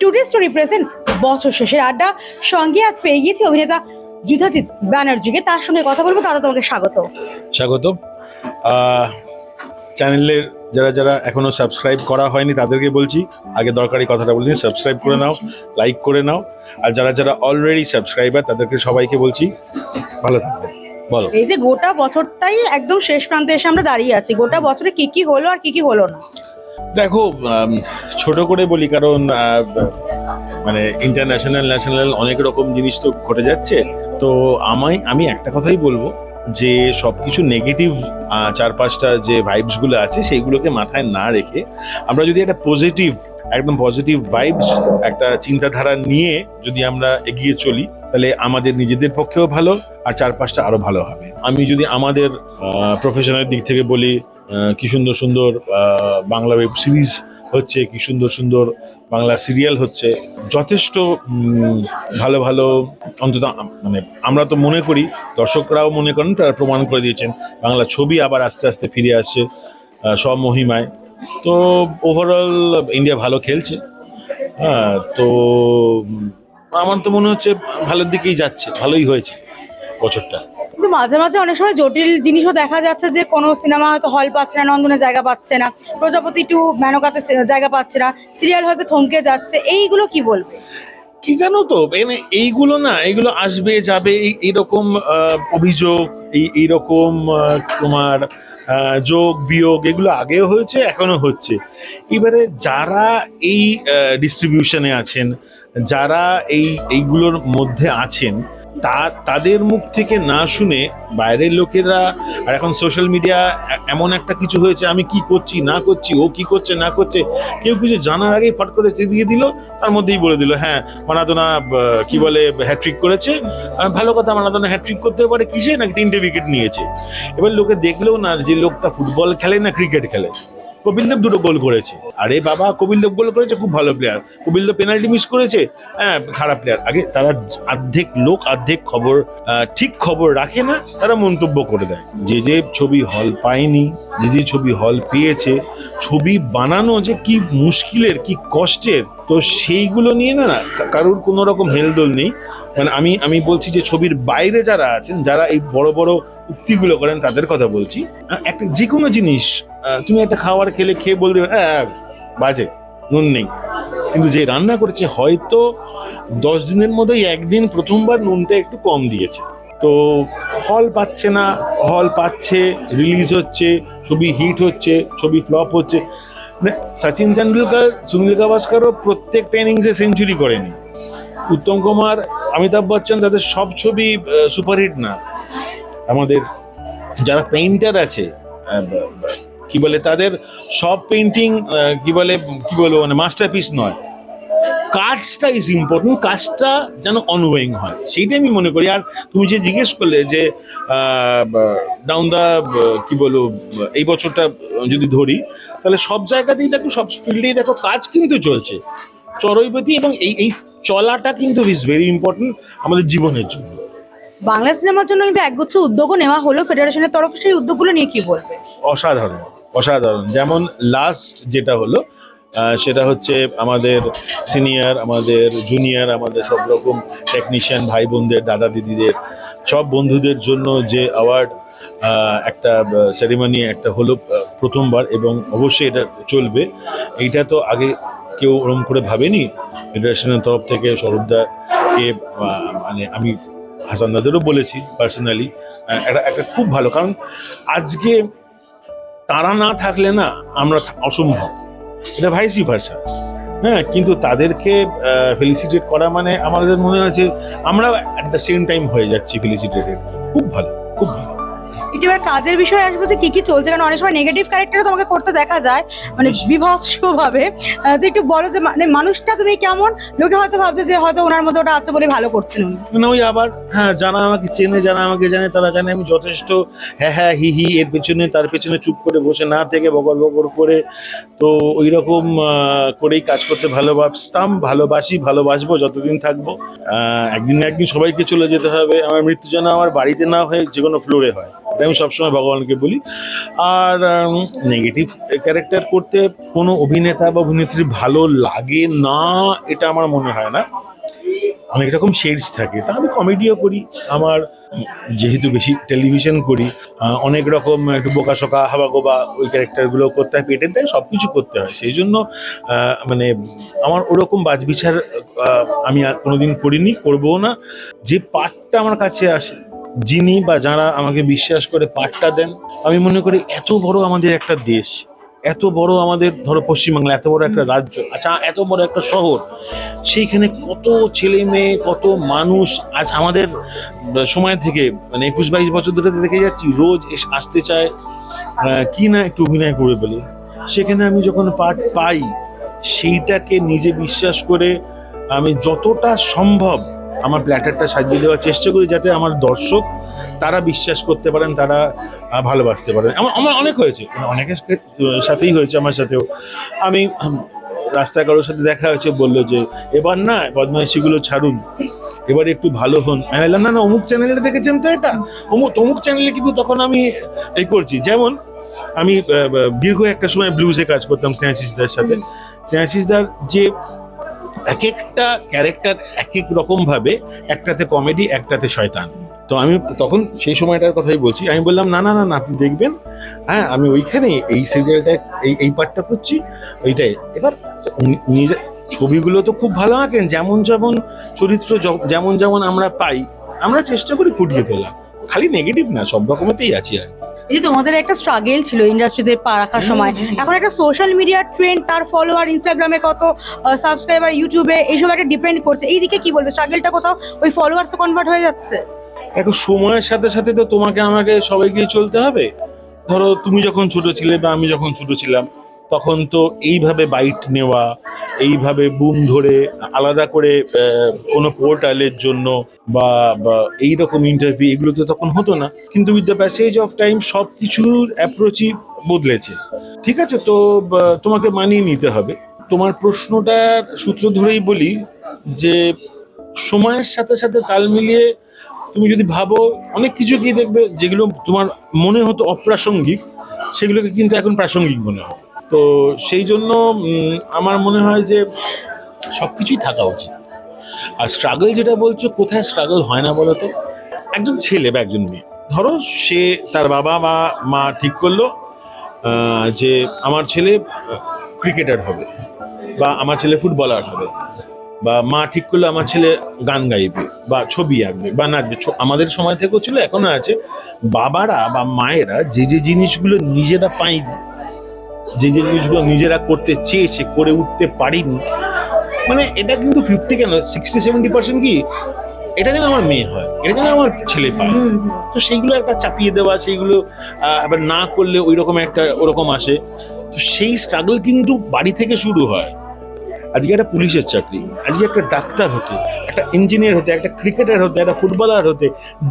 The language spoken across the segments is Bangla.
টুডে স্টোরি প্রেজেন্টস বছর শেষের আড্ডা। সঙ্গে আজ পেয়ে গিয়েছি অভিনেতা যুধাজিৎ ব্যানার্জিকে। তার সঙ্গে কথা বলবো। দাদা, তোমাকে স্বাগত। স্বাগত। চ্যানেলের যারা যারা এখনো সাবস্ক্রাইব করা হয়নি তাদেরকে বলছি, আগে দরকারি কথাটা বলছি, সাবস্ক্রাইব করে নাও, লাইক করে নাও। আর যারা যারা অলরেডি সাবস্ক্রাইবার তাদেরকে সবাইকে বলছি ভালো থাকবে। বলো, এই যে গোটা বছরটাই একদম শেষ প্রান্তে এসে আমরা দাঁড়িয়ে আছি, গোটা বছরে কি কি হলো আর কি কি হলো না? দেখো, ছোট করে বলি, কারণ মানে ইন্টারন্যাশনাল ন্যাশনাল অনেক রকম জিনিস তো ঘটে যাচ্ছে। তো আমি একটা কথাই বলবো যে সবকিছু নেগেটিভ চার পাঁচটা যে ভাইবস গুলো আছে সেইগুলোকে মাথায় না রেখে আমরা যদি একটা একদম পজিটিভ ভাইবস, একটা চিন্তাধারা নিয়ে যদি আমরা এগিয়ে চলি, তাহলে আমাদের নিজেদের পক্ষেও ভালো আর চার পাঁচটা আরো ভালো হবে। আমি যদি আমাদের প্রফেশনের দিক থেকে বলি, কি সুন্দর সুন্দর বাংলা ওয়েব সিরিজ হচ্ছে, কি সুন্দর সুন্দর বাংলা সিরিয়াল হচ্ছে, যথেষ্ট ভালো ভালো, অন্তত মানে আমরা তো মনে করি, দর্শকরাও মনে করেন, তারা প্রমাণ করে দিয়েছেন বাংলা ছবি আবার আস্তে আস্তে ফিরে আসছে সব মহিমায়। তো ওভারঅল ইন্ডিয়া ভালো খেলছে। হ্যাঁ, তো আমার তো মনে হচ্ছে ভালোর দিকেই যাচ্ছে, ভালোই হয়েছে বছরটা। কিন্তু মাঝে মাঝে অনেক সময় জটিল জিনিসও দেখা যাচ্ছে, যে কোনো সিনেমা হয়তো হল পাচ্ছে না, নন্দনে জায়গা পাচ্ছে না, প্রজাপতি 2 মেনকাতে জায়গা পাচ্ছে না, সিরিয়াল হয়তো থমকে যাচ্ছে। এইগুলো কি বলবে? কি জানো তো, এইগুলো আসবে যাবে, এইরকম অভিযোগ, এইরকম তোমার যোগ বিয়োগ, এগুলো আগেও হয়েছে, এখনো হচ্ছে। এবারে যারা এই ডিস্ট্রিবিউশনে আছেন, যারা এইগুলোর মধ্যে আছেন, তাদের মুখ থেকে না শুনে বাইরের লোকেরা, আর এখন সোশ্যাল মিডিয়া এমন একটা কিছু হয়েছে, আমি কি করছি না করছি, ও কি করছে না করছে, কেউ কিছু জানার আগেই ফট করে দিয়ে দিল, তার মধ্যেই বলে দিল হ্যাঁ মারাদোনা কি বলে হ্যাট্রিক করেছে। ভালো কথা, মারাদোনা হ্যাট্রিক করতে পারে কিসে, নাকি 3টে উইকেট নিয়েছে। এবার লোকে দেখলেও না যে লোকটা ফুটবল খেলে না ক্রিকেট খেলে। কপিল দেব 2টো গোল করেছে, আরে বাবা কপিল দেব গোল করেছে, খুব ভালো player. Kapil Dev penalty miss করেছে, হ্যাঁ খারাপ প্লেয়ার। আগে তারা অর্ধেক খবর ঠিক খবর রাখে না, তারা মন্তব্য করে দেয়। যে ছবি হল পায়নি, যে ছবি হল পেয়েছে, ছবি বানানো যে কি মুশকিলের, কি কষ্টের, তো সেইগুলো নিয়ে না কারোর কোনো রকম হেলদোল নেই। মানে আমি বলছি যে ছবির বাইরে যারা আছেন, যারা এই বড় বড় উক্তিগুলো করেন, তাদের কথা বলছি। একটা যে কোনো জিনিস তুমি একটা খাবার খেয়ে বলতে বাজে, নুন নেই, কিন্তু যে রান্না করেছে হয়তো 10 দিনের মধ্যে একদিন প্রথমবার নুনটা একটু কম দিয়েছে। তো হল পাচ্ছে না, হল পাচ্ছে, রিলিজ হচ্ছে, ছবি হিট হচ্ছে, ছবি ফ্লপ হচ্ছে। সচিন তেন্ডুলকর, সুনীল গাভাস্করও প্রত্যেকটা ইনিংসে সেঞ্চুরি করেনি। উত্তম কুমার, অমিতাভ বচ্চন, তাদের সব ছবি সুপারহিট না। আমাদের যারা পেইন্টার আছে, কি বলে, তাদের সব পেইন্টিং কি বলবো মানে মাস্টারপিস নয়। কাজটা ইজ ইম্পর্টেন্ট, কাজটা যেন অনগোয়িং হয়, সেইটাই আমি মনে করি। আর তুমি যে জিজ্ঞেস করলে যে ডাউন দা কি বলো এই বছরটা যদি ধরি, তাহলে সব জায়গাতেই দেখো, সব ফিল্ডেই দেখো কাজ কিন্তু চলছে চরৈবতী, এবং এই চলাটা কিন্তু ইজ ভেরি ইম্পর্টেন্ট আমাদের জীবনের জন্য। বাংলা সিনেমার জন্য কিন্তু একগুচ্ছ উদ্যোগও নেওয়া হলো ফেডারেশনের তরফে, সেই উদ্যোগগুলো নিয়ে কি বলবে? অসাধারণ অসাধারণ। যেমন লাস্ট যেটা হলো, সেটা হচ্ছে আমাদের সিনিয়র, আমাদের জুনিয়র, আমাদের সব রকম টেকনিশিয়ান ভাই বোনদের, দাদা দিদিদের, সব বন্ধুদের জন্য যে অ্যাওয়ার্ড, একটা সেরিমনি একটা হলো প্রথমবার, এবং অবশ্যই এটা চলবে। এইটা তো আগে কেউ ওরম করে ভাবেনি ফেডারেশনের তরফ থেকে। সৌরভদাকে মানে আমি হাসান দাদেরও বলেছি পার্সোনালি, একটা খুব ভালো, কারণ আজকে তারা না থাকলে না আমরা অসম্ভব, এটা ভাইসি ভার্সা। হ্যাঁ, কিন্তু তাদেরকে ফেলিসিটেট করা মানে আমাদের মনে হয়েছে আমরা অ্যাট দ্য সেম টাইম হয়ে যাচ্ছি ফেলিসিটেটেড। খুব ভালো, খুব ভালো। এটা এবার কাজের বিষয়ে আসবো, যে কি কি চলছে, কারণ অনেক সময় নেগেটিভ ক্যারেক্টারও তোমাকে করতে দেখা যায়, মানে বিভৎস ভাবে। তো একটু বলো যে মানে মানুষটা তুমি কেমন, লোকে হয়তো ভাবছে যে হয়তো ওনার মধ্যে ওটা আছে বলে ভালো করছেন উনি। মানে ওই আবার, হ্যাঁ, যারা আমাকে চেনে, যারা আমাকে জানে, তারা জানে আমি যথেষ্ট হ্যাঁ হি হি এর পেছনে তার পেছনে চুপ করে বসে না থেকে বগর বগর করে, তো ওই রকম করেই কাজ করতে ভালোবাসতাম, ভালোবাসবো যতদিন থাকবো। একদিন না একদিন সবাইকে চলে যেতে হবে। আমার মৃত্যু যেন আমার বাড়িতে না হয়ে যে কোনো ফ্লোরে হয়, এটা আমি আমি সবসময় ভগবানকে বলি। আর নেগেটিভ ক্যারেক্টার করতে কোনো অভিনেতা বা অভিনেত্রী ভালো লাগে না এটা আমার মনে হয় না। অনেক রকম শেডস থাকে, তা আমি কমেডিও করি। আমার যেহেতু বেশি টেলিভিশন করি, অনেক রকম একটু বোকাশোকা হাবাগোবা ওই ক্যারেক্টারগুলো করতে হয়, পেটের দেয় সব কিছু করতে হয়। সেই জন্য মানে আমার ওরকম বাছবিচার আমি আর কোনোদিন করিনি, করবও না। যে পার্টটা আমার কাছে আসে, যিনি বা যারা আমাকে বিশ্বাস করে পার্টটা দেন, আমি মনে করি এত বড় আমাদের একটা দেশ, এত বড় আমাদের ধরো পশ্চিমবাংলা, এত বড় একটা রাজ্য, আচ্ছা এত বড় একটা শহর, সেইখানে কত ছেলে মেয়ে, কত মানুষ আজ আমাদের সময় থেকে মানে 21-22 বছর ধরে দেখে যাচ্ছি রোজ আসতে চায় কি না একটু অভিনয় করে বলে। সেখানে আমি যখন পার্ট পাই সেইটাকে নিজে বিশ্বাস করে আমি যতটা সম্ভব আমার প্ল্যাটারটা সাজিয়ে দেওয়ার চেষ্টা করি, যাতে আমার দর্শক তারা বিশ্বাস করতে পারেন, তারা ভালোবাসতে পারেন। আমার অনেক হয়েছে, অনেকের সাথেই হয়েছে, আমার সাথেও। আমি রাস্তায় কারোর সাথে দেখা হয়েছে, বললো যে এবার না বদমাইশিগুলো ছাড়ুন, এবার একটু ভালো হন। আমি বললাম না না, অমুক চ্যানেলে দেখেছেন তো এটা, অমুক চ্যানেলে। কিন্তু তখন আমি এই করছি, যেমন আমি দীর্ঘ একটা সময় ব্লুজে কাজ করতাম স্নেহাশিসদার সাথে। স্নেহাশিসদার যে এক একটা ক্যারেক্টার এক এক রকম ভাবে, একটাতে কমেডি, একটাতে শয়তান। তো আমি তখন সেই সময়টার কথাই বলছি, আমি বললাম না না না না, আপনি দেখবেন, হ্যাঁ আমি ওইখানে এই সিরিয়ালটা এই পার্টটা করছি, ওইটাই। এবার নিজের ছবিগুলো তো খুব ভালো আঁকেন, যেমন যেমন চরিত্র যেমন যেমন আমরা পাই, আমরা চেষ্টা করি ফুটিয়ে তোলা। খালি নেগেটিভ না, সব রকমেতেই আছি। আর এই যে তোমাদের একটা স্ট্রাগল ছিল ইন্ডাস্ট্রিতে পা রাখার সময়, এখন একটা সোশ্যাল মিডিয়ার ট্রেন্ড, তার ফলোয়ার ইনস্টাগ্রামে কত, সাবস্ক্রাইবার ইউটিউবে, এইসব একটা ডিপেন্ড করছে। এই দিকে কি বলবে, স্ট্রাগলটা কোথাও ওই ফলোয়ার্সে কনভার্ট হয়ে যাচ্ছে? দেখো, সময়ের সাথে সাথে তো তোমাকে আমাকে সবাইকেই চলতে হবে। ধরো তুমি যখন ছোট ছিলে বা আমি যখন ছোট ছিলাম, তখন তো এইভাবে বাইট নেওয়া, এইভাবে বুম ধরে আলাদা করে কোনো পোর্টালের জন্য বা এইরকম ইন্টারভিউ, এগুলো তো তখন হতো না। কিন্তু with the passage of time সব কিছুর অ্যাপ্রোচই বদলেছে। ঠিক আছে, তো তোমাকে মানিয়ে নিতে হবে। তোমার প্রশ্নটার সূত্র ধরেই বলি যে সময়ের সাথে সাথে তাল মিলিয়ে তুমি যদি ভাবো, অনেক কিছু কি দেখবে যেগুলো তোমার মনে হতো অপ্রাসঙ্গিক, সেগুলোকে কিন্তু এখন প্রাসঙ্গিক মনে হয়। তো সেই জন্য আমার মনে হয় যে সব কিছুই থাকা উচিত। আর স্ট্রাগল যেটা বলছো, কোথায় স্ট্রাগল হয় না বলো তো? একজন ছেলে বা একজন মেয়ে, ধরো সে তার বাবা মা ঠিক করলো যে আমার ছেলে ক্রিকেটার হবে, বা আমার ছেলে ফুটবলার হবে, বা মা ঠিক করলো আমার ছেলে গান গাইবে বা ছবি আঁকবে বা নাচবে। আমাদের সময় থেকেও ছিল, এখনো আছে। বাবারা বা মায়েরা যে যে জিনিসগুলো নিজেরা পায়নি, যে যে জিনিসগুলো নিজেরা করতে চেয়েছে, করে উঠতে পারিনি, মানে এটা কিন্তু 50 কেন 60-70% কি এটা যেন আমার মেয়ে হয়, এটা যেন আমার ছেলে পায়। তো সেইগুলো একটা চাপিয়ে দেওয়া, সেইগুলো আবার না করলে ওই রকম একটা ওরকম আসে। তো সেই স্ট্রাগল কিন্তু বাড়ি থেকে শুরু হয়। আজকে একটা পুলিশের চাকরি, আজকে একটা ডাক্তার হতে, একটা ইঞ্জিনিয়ার হতে, একটা ক্রিকেটার হতে, একটা ফুটবলার হতে,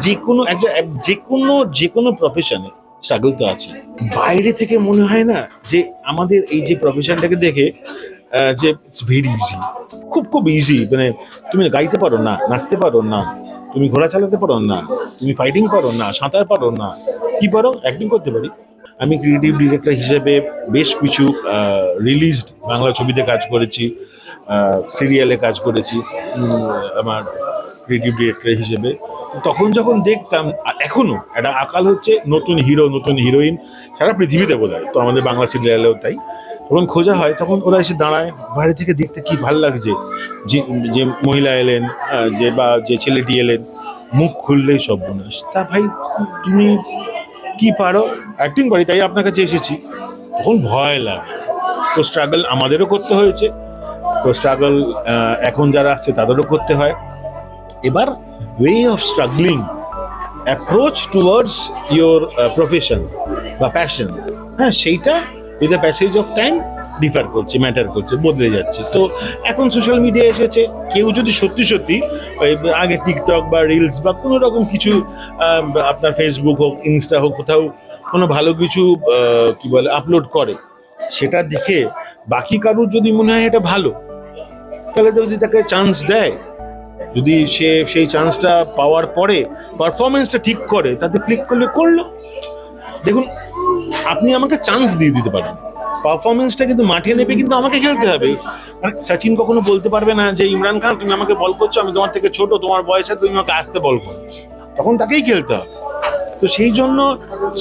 যে কোনো প্রফেশনে স্ট্রাগল তো আছে। বাইরে থেকে মনে হয় না যে আমাদের এই যে প্রফেশনটাকে দেখে যে ইটস ভেরি ইজি, খুব খুব ইজি। মানে তুমি গাইতে পারো না, নাচতে পারো না, তুমি ঘোড়া চালাতে পারো না, তুমি ফাইটিং পারো না, সাঁতার পারো না, কি পারো? অ্যাক্টিং করতে পারি। আমি ক্রিয়েটিভ ডিরেক্টর হিসেবে বেশ কিছু রিলিজড বাংলা ছবিতে কাজ করেছি, সিরিয়ালে কাজ করেছি আমার ক্রিয়েটিভ ডিরেক্টর হিসেবে। তখন যখন দেখতাম, এখনো একটা আকাল হচ্ছে নতুন হিরো নতুন হিরোইন সারা পৃথিবীতে বোধহয়, তো আমাদের বাংলা সিরিয়ালেও তাই। যখন খোঁজা হয় তখন ওরা এসে দাঁড়ায়, বাইরে থেকে দেখতে কি ভাল লাগছে, যে মহিলা এলেন, যে ছেলেটি এলেন, মুখ খুললেই সব বোনাস। তা ভাই তুমি কি পারো? অ্যাক্টিং পারি, তাই আপনার কাছে এসেছি। তখন ভয় লাগে। তো স্ট্রাগল আমাদেরও করতে হয়েছে, তো স্ট্রাগল এখন যারা আসছে তাদেরও করতে হয়। এবার way of struggling, approach towards your profession বা প্যাশন, হ্যাঁ সেইটা with the passage of time differ করছে, ম্যাটার করছে, বদলে যাচ্ছে। তো এখন সোশ্যাল মিডিয়া এসেছে, কেউ যদি সত্যি সত্যি আগে টিকটক বা রিলস বা কোনো রকম কিছু আপনার ফেসবুক হোক, ইনস্টা হোক, কোথাও কোনো ভালো কিছু কি বলে আপলোড করে, সেটা দেখে বাকি কারুর যদি মনে হয় এটা ভালো, তাহলে যদি তাকে চান্স দেয়, যদি সে সেই চান্সটা পাওয়ার পরে পারফরমেন্সটা ঠিক করে, তাতে ক্লিক করলে করলো। দেখুন, আপনি আমাকে চান্স দিয়ে দিতে পারেন, পারফরমেন্সটা কিন্তু মাঠে নেবে, কিন্তু আমাকে খেলতে হবে। মানে সচিন কখনো বলতে পারবে না যে ইমরান খান তুমি আমাকে বল করছো, আমি তোমার থেকে ছোট, তোমার বয়সে তুমি আমাকে আসতে বল করো, তখন তাকেই খেলতে হবে। তো সেই জন্য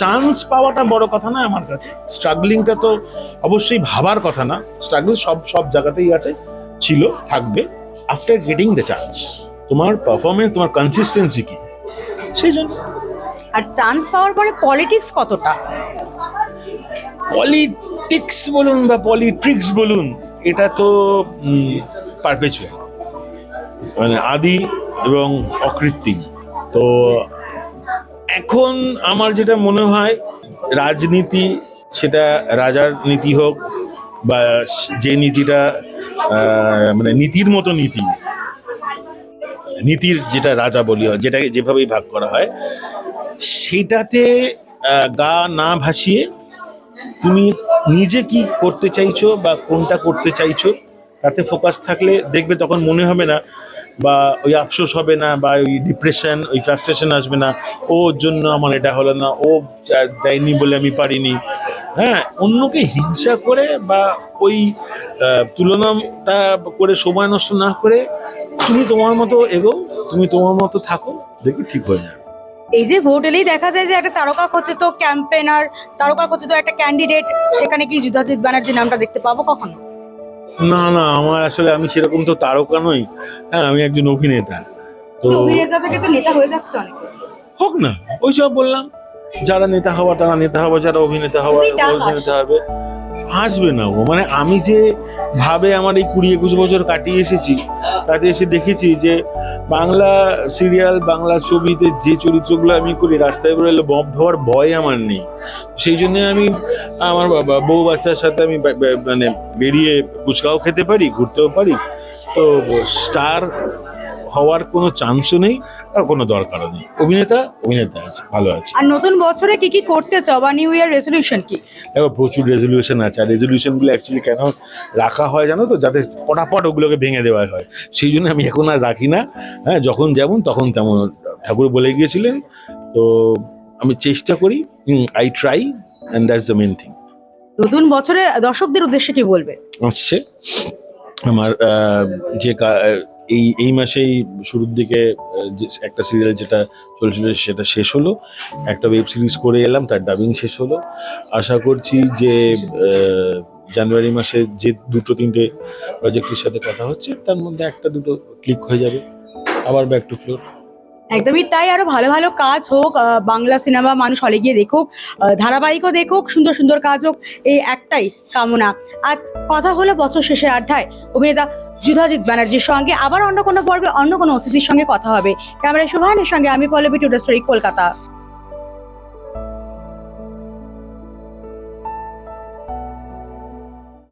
চান্স পাওয়াটা বড় কথা না আমার কাছে, স্ট্রাগলিংটা তো অবশ্যই ভাবার কথা না। স্ট্রাগল সব জায়গাতেই আছে, ছিল, থাকবে। আফটার গেটিং দ্য চান্স, তোমার পারফরমেন্স, তোমার কনসিস্টেন্সি কি, সেই জন্য। আর চান্স পাওয়ার পরে পলিটিক্স কতটা? পলিটিক্স বলুন বা পলিট্রিক্স বলুন, এটা তো পারপেচুয়াল, মানে আদি এবং অকৃত্রিম। তো এখন আমার যেটা মনে হয়, রাজনীতি, সেটা রাজার নীতি হোক বা যে নীতিটা মানে নীতির মতো নীতির যেটা রাজা বলি হয়, যেটাকে যেভাবেই ভাগ করা হয়, সেটাতে গা না ভাসিয়ে তুমি নিজে কি করতে চাইছো বা কোনটা করতে চাইছো তাতে ফোকাস থাকলে দেখবে তখন মনে হবে না, বা ওই আফসোস হবে না, বা ওই ডিপ্রেশন, ওই ফ্রাস্ট্রেশন আসবে না, ওর জন্য আমার এটা হলো না, ও দেয়নি বলে আমি পারিনি। হ্যাঁ, অন্যকে হিংসা করে বা ওই তুলনাটা করে সময় নষ্ট না করে তুমি তোমার মতো এগো, তুমি তোমার মতো থাকো, দেখবে ঠিক হয়ে যাবে। এই যে ভোট এলেই দেখা যায় যে একটা তারকা খচিত ক্যাম্পেনার, তারকা খচিত একটা ক্যান্ডিডেট, সেখানে কি যুধাজিৎ ব্যানার্জির নামটা দেখতে পাবো কখনো? না না, আমার আসলে, আমি সেরকম তো তারকা নই। হ্যাঁ, আমি একজন অভিনেতা। তো অভিনেতা থেকে তো নেতা হয়ে যাচ্ছে অনেকে। হোক না, ওইসব বললাম, যারা নেতা হওয়ার তারা নেতা হবে, যারা অভিনেতা হওয়ার অভিনেতা হবে। আসবে না ও, মানে আমি যে ভাবে আমার এই 20-21 বছর কাটিয়ে এসেছি, তাতে এসে দেখেছি যে বাংলা সিরিয়াল, বাংলা ছবিতে যে চরিত্রগুলো আমি করি, রাস্তায় বেরোলে বব হওয়ার ভয় আমার নেই। সেই জন্য আমি আমার বউ বাচ্চার সাথে আমি মানে বেরিয়ে ফুচকাও খেতে পারি, ঘুরতেও পারি। তো হওয়ার কোনো চান্সও নেই, আর কোনো দরকারও নেই। অভিনেতা আছে, ভালো আছে। আর নতুন বছরে কি কি করতে চাও বা নিউ ইয়ার রেজলিউশন কি? দেখো, প্রচুর রেজলিউশন আছে, আর রেজলিউশনগুলো অ্যাকচুয়ালি কেন রাখা হয় জানো তো, যাতে পটাপট ওগুলোকে ভেঙে দেওয়া হয়। সেই জন্য আমি এখন আর রাখি না। হ্যাঁ, যখন যেমন তখন তেমন, ঠাকুর বলে গিয়েছিলেন। তো আমি চেষ্টা করি, I try, and that's the main thing. নতুন বছরে দর্শকদের উদ্দেশ্যে কি বলবে? আসছে আমার যে এই মাসেই শুরুর দিকে যে একটা সিরিয়াল যেটা চলছিল সেটা শেষ হলো, একটা ওয়েব সিরিজ করে এলাম, তার ডাবিং শেষ হলো। আশা করছি যে জানুয়ারি মাসে যে 2-3টে প্রজেক্টের সাথে কথা হচ্ছে, তার মধ্যে 1-2 ক্লিক হয়ে যাবে, আবার ব্যাক টু ফ্লোর। একদমই তাই, আরো ভালো ভালো কাজ হোক, বাংলা সিনেমা মানুষ হলে গিয়ে দেখুক, ধারাবাহিকও দেখুক, সুন্দর সুন্দর কাজ হোক, এই একটাই কামনা। আজ কথা হলো বছর শেষের আড্ডায় অভিনেতা যুধাজিৎ ব্যানার্জির সঙ্গে। আবার অন্য কোনো পর্বে অন্য কোনো অতিথির সঙ্গে কথা হবে। ক্যামেরায় শুভানের সঙ্গে আমি পল্লবী, টুডে স্টোরি, কলকাতা।